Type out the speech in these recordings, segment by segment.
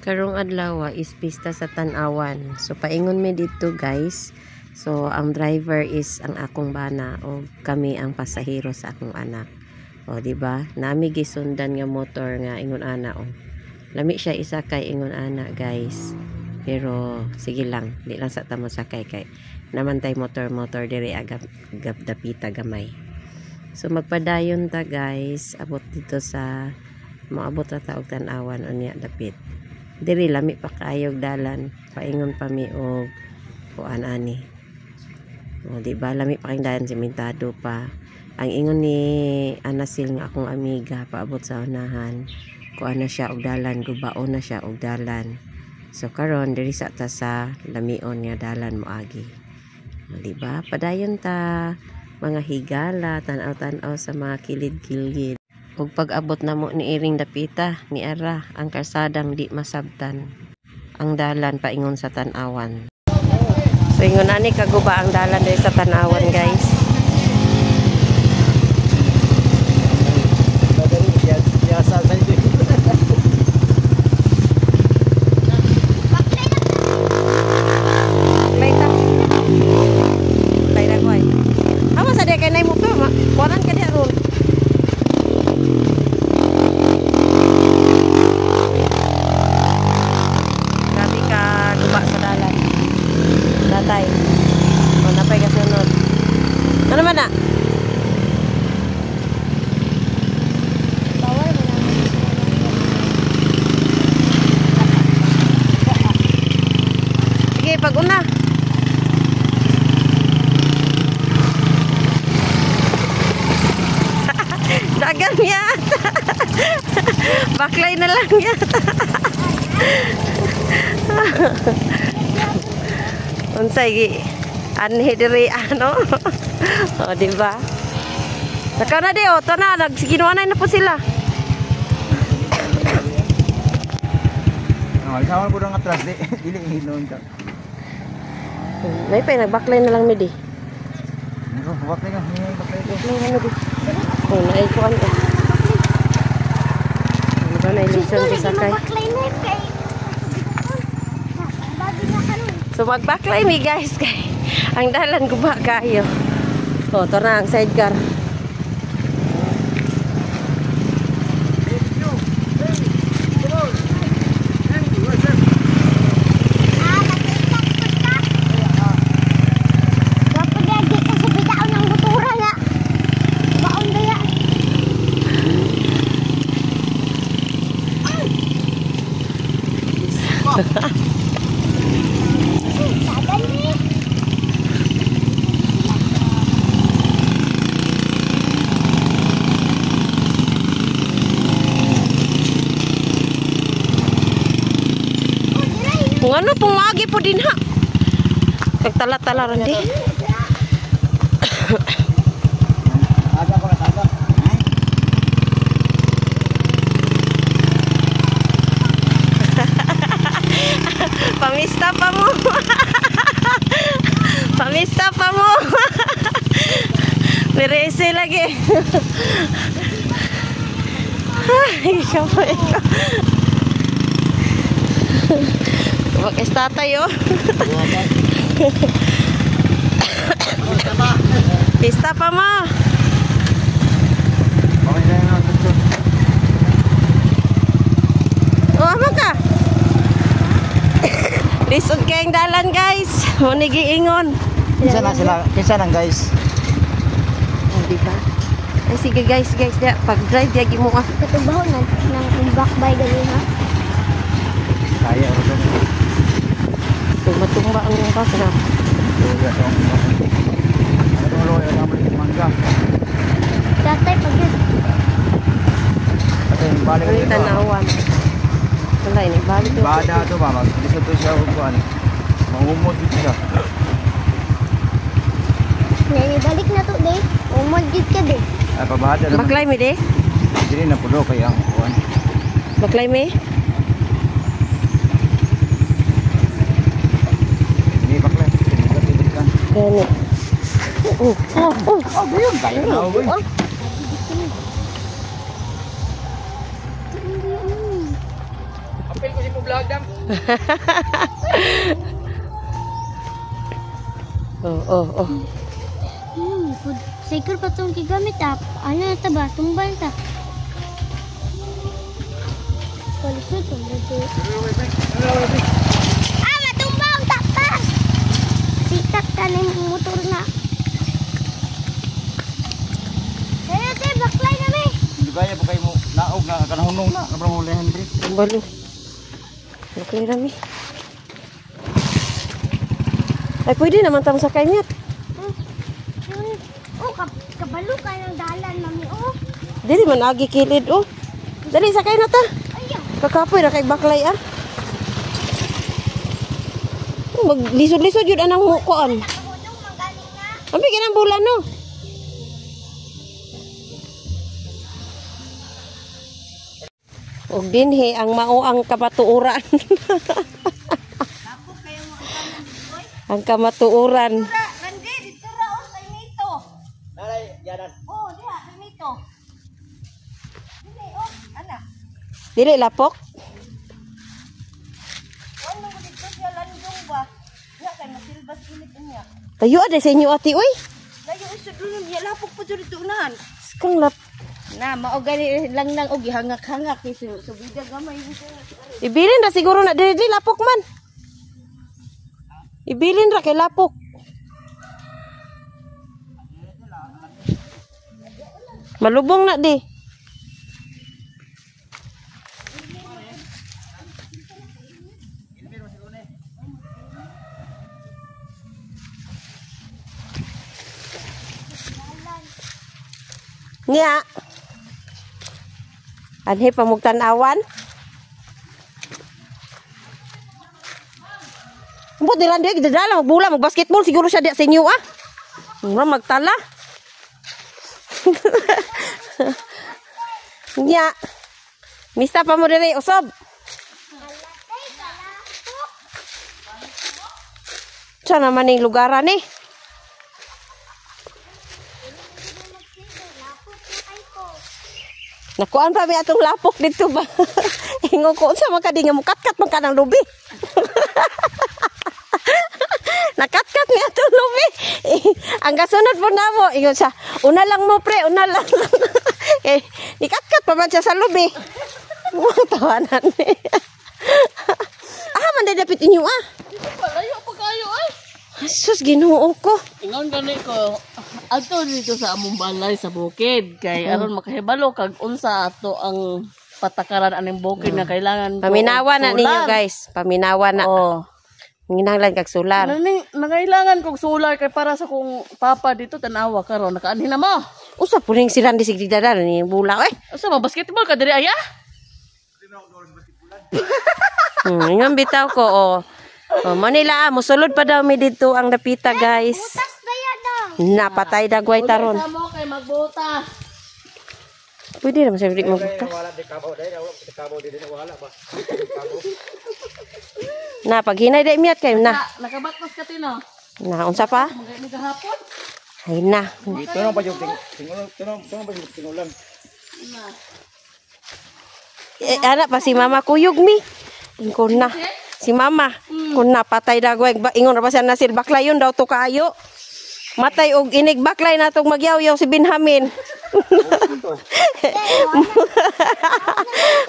Karong adlaw is pista sa Tan-awan. So paingon mi dito guys. So ang driver is ang akong bana o kami ang pasahero sa akong anak. O di ba? Nami gisundan nga motor nga ingon ana o. Lami siya isakay ingon ana guys. Pero sige lang, di lang sa tamo sakay kay namantay motor diri agap dapita gamay. So magpadayon ta guys, abot dito sa maabot ra ta og Tan-awan unya dapit. Diri lami pa kaayog dalan, paingon pa mi og kuan ani. O di ba lami pa kay dalan sementado pa. Ang ingon ni Anasil nga akong amiga paabot sa unahan, kuan na siya og dalan, gubaon na siya og dalan. So karon diri sa ta sa lamion nga dalan moagi. O di ba? Padayon ta mga higala, tan-aw sa mga kilid-kilid. Ug pag-abot na mo ni iring dapita ni ara ang kalsadang di masabtan ang dalan paingon sa Tan-awan. So ingon ani kaguba ang dalan diri sa Tan-awan guys. Hawa sa dia kay nay mo pa, kuanan ka dia ron. Natay. O, napay ka sunod. Ano man na? Bawal mo na. Sige, pag-una. Dagan yata. Baklay na lang yata. Unsay anhi diri ano? O di ba? Saka na di o, to na nagsiginuanay na po sila. No, ikaw po nang atras di dili hinon ka. May pa nagbaklay na lang mi di. Nako, baklay ka, baklay ko. Oh, naay ko ano. Ano na ilison di sakay. So magbaklay mi guys kay ang dalan guba kayo. Oh, to na ang sidecar. Kung ano pong wagi po din ha. Kagtala-tala rin di. Aga ko na taga. Pamista pa mo. Pamista pa mo. Mirese lagi. Ay, ikaw. Mag-estata yo. Pista pa mo. Okay na na tutso. Oh, ama ka. Lisod kayong dalan guys. Muni giingon. Kinsa na sila, kinsa nang guys. Oh, di ba? Ay sige guys, dia pag-drive dia gimo ah. Katubaho na ng backbay gali ha. Kaya ro to. Tumba ang bus na. Iya dong. Ano ro ya naman mangga. Datay pag yun. Ate balik Ay, dito. Tan-awan. Wala ini balik to. Bada to ba, dito to siya upuan. Mangumot dito siya. Nani balik na to de. Umod gid ka de. Ay pabada na. Baklay mi de. Dili na pulo kay ang upuan. Baklay mi. Ini baklay. Dilikan. Gani. Oh, Ayun, kaya na oy. Apil ko si mo vlog dam. Oh. Secure pa itong gigamit ah. Ano na ito ba? Tumbal ta. Kalisod kung dito. Ah, matumbang! Tapas! Sikat ka na yung motor na. Te, baklay na be. Hindi kaya po kayo mo naog na kanahunong na. Nabramulihan din. Tumbalo. Okay rami. Ay, pwede naman tamo sa kanyat. Oh, kabalo ka ng dalan, mami. Oh, Dili man agi kilid, oh. Dali, sakay na ta. ayaw. Kakapoy na kay baklay, ah. Maglisod-lisod yun anang mukuan. Nakahulong magaling na. Ang bigyan ng bulan, no? Og dinhi ang mao ang kamatuuran. Ang kamatuuran. Randi, dito raos kay Mito. Nalay, yanan. Oh, diha, kay Mito. Dili, oh, ana. Dili lapok. Ano mo dito siya landong ba? Diha kay masilbas init niya. Tayo ada sa inyo ati, oy. Layo usod dun niya lapok pa dito unahan. Kang lap. Na, mao gani lang og gihangak-hangak ni subida gamay dito. Ibilin ra siguro na dili lapok man. Ibilin ra kay lapok. Malubong na di. Nya. Anhi pamugtan-awan. Ambot dilan dia gidala magbula magbasketball siguro siya di sa inyo ah. Mura magtala. Nya. Mista pa mo diri usob. Sa naman ning lugaran eh. Nakuan pa mi atong lapok dito ba? Ingon ko sa makadi nga mukatkat man kanang lubi. Nakatkat mi atong lubi. Ang kasunod po namo ingon siya, una lang mo pre, una lang. Nikatkat pa man siya sa lubi. Tawanan ni. Man dapat inyo ah. Layo pa kayo ay. Sus, Ginoo ko. Ingon gani ko ato dito sa among balay sa bukid kay aron makahibalo kag unsa ato ang patakaran aning bukid na kailangan ko Paminawa na sular. ninyo guys. Paminawa na. Oh. Nginahanglan kag sular. Nangailangan kog solar kay para sa kong papa dito tanawa karon nakaanhin na mo. Usa po ring silang disigdidadan ni bula eh. Usa ba basketball ka diri aya? Ingon bitaw ko oh. Oh, Manila, musulod pa daw mi dito ang dapita guys. Tas daya daw. Napatay dagway taron. Sa mo kay magbuta. Pwede naman sa di magbukas. Wala di kabaw dai, kabaw di wala ba. Na paghinay dai miyat kay na. Nakabatmas ka tino. Na unsa pa? Magani gahapon. Ay na. Dito na pa yung tingulan pa yung tingulan. Anak pa si mama kuyog mi. Ingkon na. Si mama kun napatay dagway ingon ra pa siya nasil baklayon daw to kaayo. Matay og inig baklay natong magyaw-yaw si Benjamin.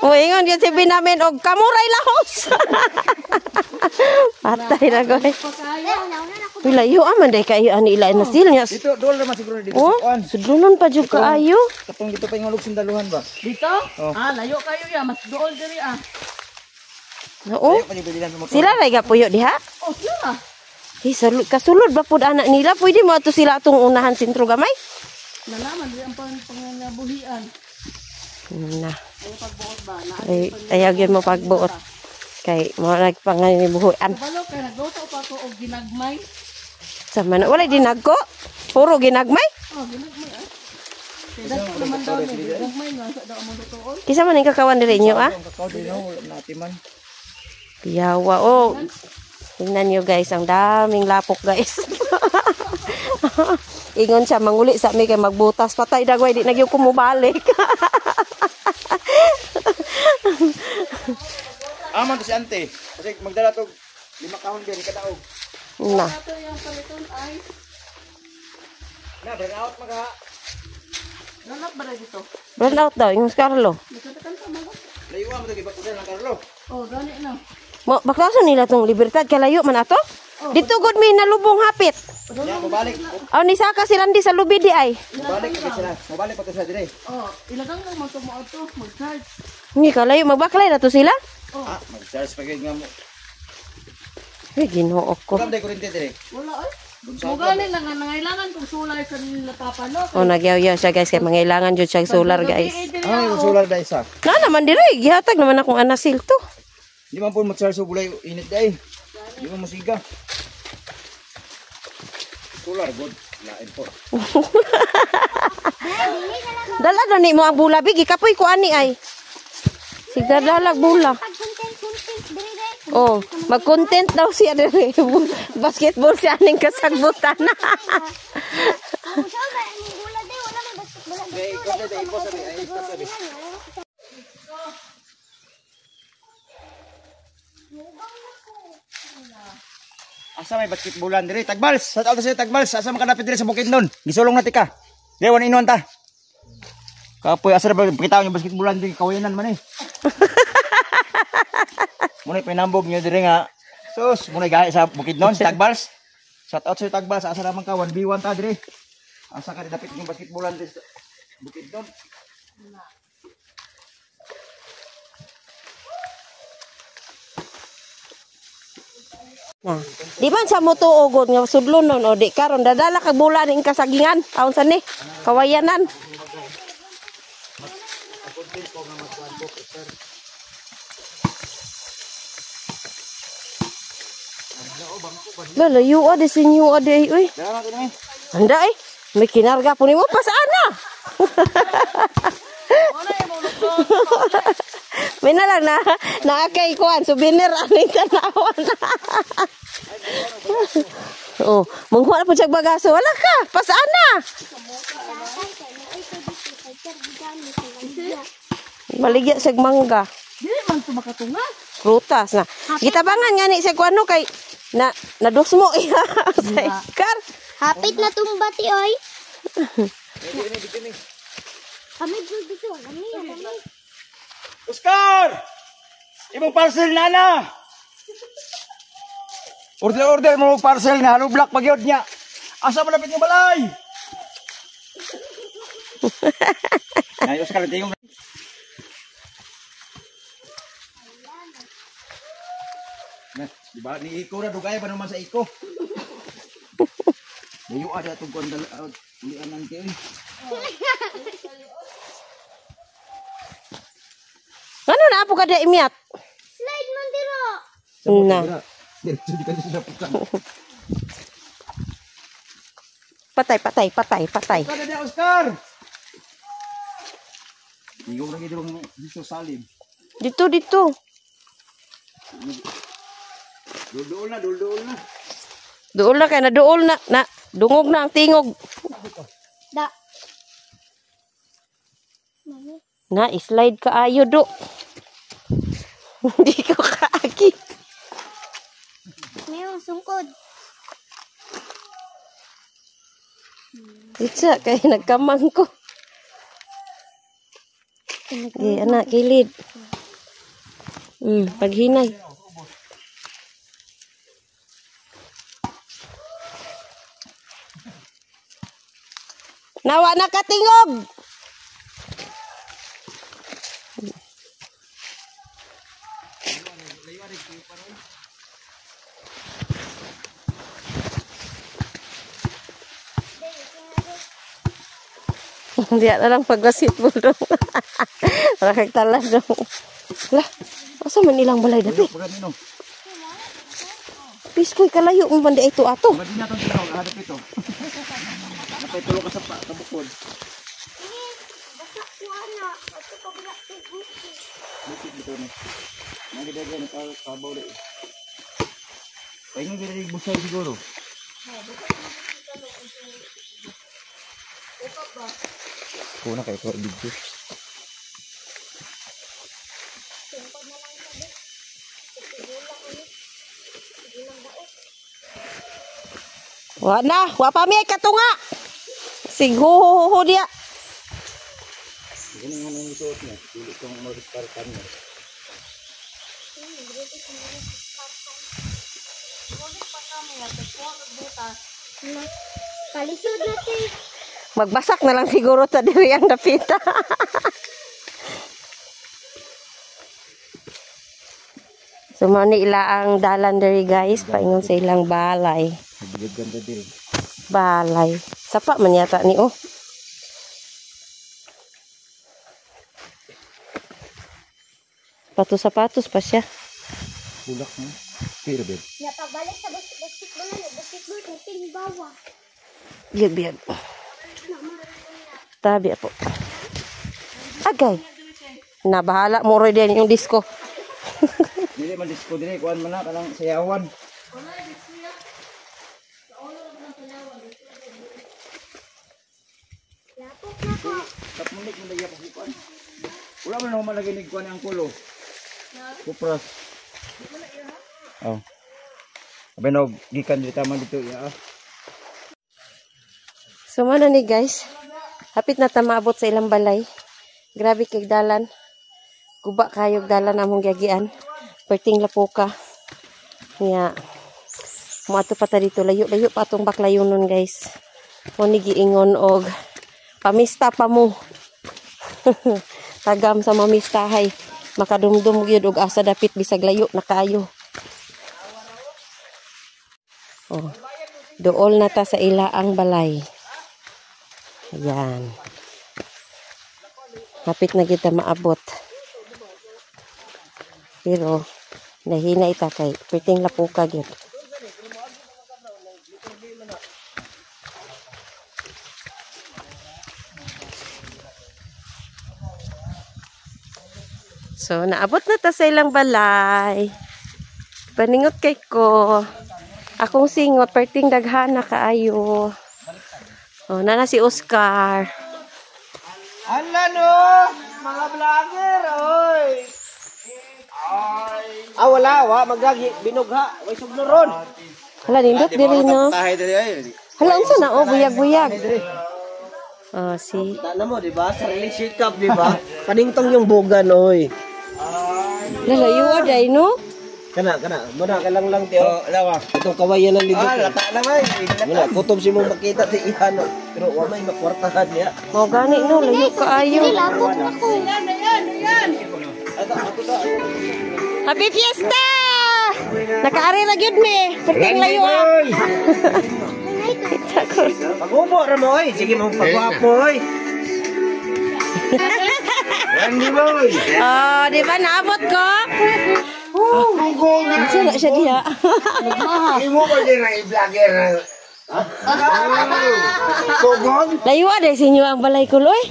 Moingon gyud si Benjamin og kamuray lahos. Patay dagway. Uy, layo aman day kayo ani ila na sil niya. Dito dol naman siguro dito. Oh, sudunon pa jud kaayo. Katong dito pa yung sindaluhan ba? Dito? Oh. Layo kayo ya, mas dool diri ah. Oo. Ayaw pa ni bililan sa motor. Sila ray gapuyo diha. Oh, sila. Kasulod ba pud anak nila? Pwede mo ato sila atong unahan sentro gamay? Nalaman diri ang pangangabuhian. Na. Ang pagbuot ba na Ay, ayaw yun mo pagbuot. Kay mo nagpanganibuhuan. balo kay nagluto pa ko og ginagmay. Sa man wala dinagko. Puro ginagmay. Oh, ginagmay ah. Kaya dagko naman daw ni ginagmay nga sa daw among lutoon. Kisa man ang kakawan diri inyo ah. Ang kakao din wala natin man. Piyawa oh. Tingnan nyo guys, ang daming lapok guys. Ingon siya manguli sa mi kay magbutas patay dagway di nagyo ko mubalik. Aman to si ante. Kasi magdala to 5 kahon din kadaog. Na. Ito yung paliton ay. Na, burn out magha. Lalak ba na dito? Run out daw, yung Carlo. Nagkatakan pa mga. Layuan mo to gibatasan ng Carlo. Oh, gani na. Baklasan nila tong libertad kalayo man ato. Dito gud mi nalubong hapit. Ya, mabalik. Aw ni saka si Randy sa lubi di ay. Mabalik pa sila. Mabalik pa to sa dire. Oh, ilagang lang mo tumo auto, mag-charge. Ni kalayo magbaklay na to sila. Ah, mag-charge pa gyud nga mo. Ay Ginoo ko. Kung day kuryente dire. Wala ay. Mugani lang nga nangailangan kung sulay sa nila papano. Oh nagyaw-yaw siya guys kay mangailangan jud siya solar guys. Ay, sular da isa. Na naman dire gihatag naman akong anasil to. Di man po mag-charge og bulay init day. Di mo musiga. Solar good. Lain po. Dala na ni mo ang bula bigi kapoy ko ani ay. Sigdadalag bula. Pag-content, dire. Oh, mag-content daw siya dire. Basketball siya ning kasagbutan. Kung siya ba, ang gula din, wala may basketball. May ikaw day po sabi ay ikaw sabi. Asa may basketballan dire? Tagbals. Sa taon sa tagbals. Asa makanapit dire sa Bukidnon? Gisulong na tika. Dewan inon ta. Kapoy asa ba kita yung basketballan dire kawayanan man eh. Muna pinambog niyo dire nga. Sus, muna gahi sa Bukidnon sa tagbals. Shout out sa tagbals. Asa naman ka 1v1 ta dire. Asa ka dapit yung basketballan dire sa Bukidnon. Na. Di man sa mo tuogod nga sudlon nun o di karon dadala kag bula ning kasagingan taon sa ni kawayanan. Lalayo ade sinyo ade uy. Dala na Anda eh. May kinarga po ni mo pa saan na? May na lang na nakakay kuan souvenir aning tanawan. Oh, manghuwa na po siya bagaso. Wala ka, pasaan na? Maligya siya mangga. Dili man to makatunga. Prutas na. Gitabangan nga ni sa kuano kay nadus mo iya. Kar. Hapit na tumbati, oy. Kami dito, kami. Oscar! Imong parcel nana. Order mo parcel nga halo black pagyod niya. Asa malapit yung balay? Ay Oscar tingog. Nah, di ba ni Iko na dugay ba naman sa Iko? Layo ada tong kondal ulianan kay. Ano na po kada imiat? Slide man diro. Na. Diretso di kanila putan. Patay. Kada dia Oscar. Tingog lagi dito salim. Dito. Dul na. Duol na kay na duol na. Dungog na ang tingog. Da. Na slide ka ayo do. Hindi ko kaagi. Mayroong sungkod. Itsa kay nagkamang ko. Anak kilid. Paghinay. Nawa nakatingog. Dia na lang pag-basketball dong. Para kagtalan dong. Lah, asa man ilang balay dati? Piskoy kalayo mo banda ito ato. Madi na tong tinaw hadap ito. Napay tulo ka sa kabukod. Basta ko ana, ato pa bila ko. Bukid dito ni. Nagidagay na kabaw dito. Ay nga gid busay siguro. Kuna kay ko video. Wa pa mi katunga. Sighuhuhu dia. Ini nga nang isuot niya. Dili kong mag-startan niya. Kalisod natin. Magbasak na lang siguro sa diri ang dapita. So mani ila ang dalan diri guys, paingon sa ilang balay. Nagigid ganda diri. Balay. Sapa man yata ni oh. Sapatos pa siya. Bulak mo. Pero bed. Ya pagbalik sa basketball kung bawa. Biyag. Tabi po. Agay. Nabahala mo rin din yung disco. Dili man disco diri kuan man na kanang sayawan. Lapok na ko. Tapmunik mo lagi pa kuan. Wala man ako malagay ni kuan ang kulo. Kupras. Oh. Abi no gikan diri tama dito ya. So mana ni guys. Hapit na ta maabot sa ilang balay. Grabe kay dalan. Guba kayog dalan among giagian. Perting lapuka. Nya. Muadto pa ta dito layo-layo pa atong baklayon nun guys. Mo ni giingon og pamista pa mo. Tagam sa mamistahay. Makadumdum gyud og asa dapit bisag layo na kaayo. Oh. Dool na ta sa ilaang balay. Ayan. Hapit na kita maabot. Pero nahina ita kay perting lapuka gyud. So, naabot na ta sa ilang balay. Paningot kay ko. Akong singot, perting daghana kaayo. Oh, nana si Oscar. Ala no, mga vlogger oy. Ay. Wala, magagi binugha, way sugnuron. Hala, nindot diri no. Tahay diri ay. Hala, unsa na oh, buyag-buyag. Oh, si. Tana mo, di ba? Sa relationship cup, di ba? Paningtong yung bugan, oy. Lalayo aday no. Kana. Muna ka lang, tiyo. Lawa. Itong kawayan ng libot. Lata na bay. Muna, kutob si mong makita ti ihan. Pero wamay makwartahan niya. Mo gani no, layo kaayo. Lapok na ko. Happy Fiesta! Nakaari na gyud mi. Perting layo ah. Pag-ubo ra mo, oy. Sige mong pagwapo, oy. Randy boy. Oh, di ba naabot ko? Oh, my God. Sira siya diha. Imo ba din ang i-vlogger? Kogon? Layo aday sa inyo ang balay ko, loy.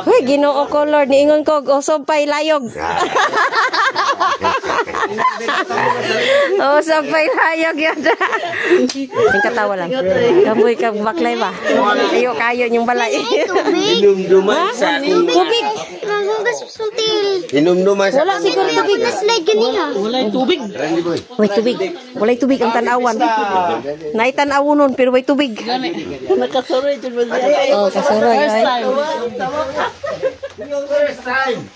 Hoy, Ginoo ko, Lord. Niingon ko, usog pa'y layog. Usog pa'y layog yun. Yung katawa lang. Kaboy ka baklay ba? Layo kayo yung balay. Inumduman sa akong... Tubig. Magugas suntil. Inumduman sa Wala siguro tubig. Slide ganina. Walay tubig. Randy boy. May tubig. Walay tubig ang tanawan. Naitanawon nun, pero may tubig. Nakasuroy dyan ba siya? Oh, kasuroy. First time.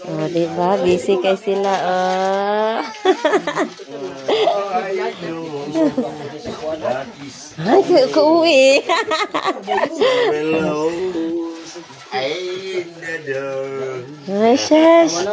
Oh, diba? Busy kay sila. Ay, kauwi. Hello. Ay, nado. Ay, shush.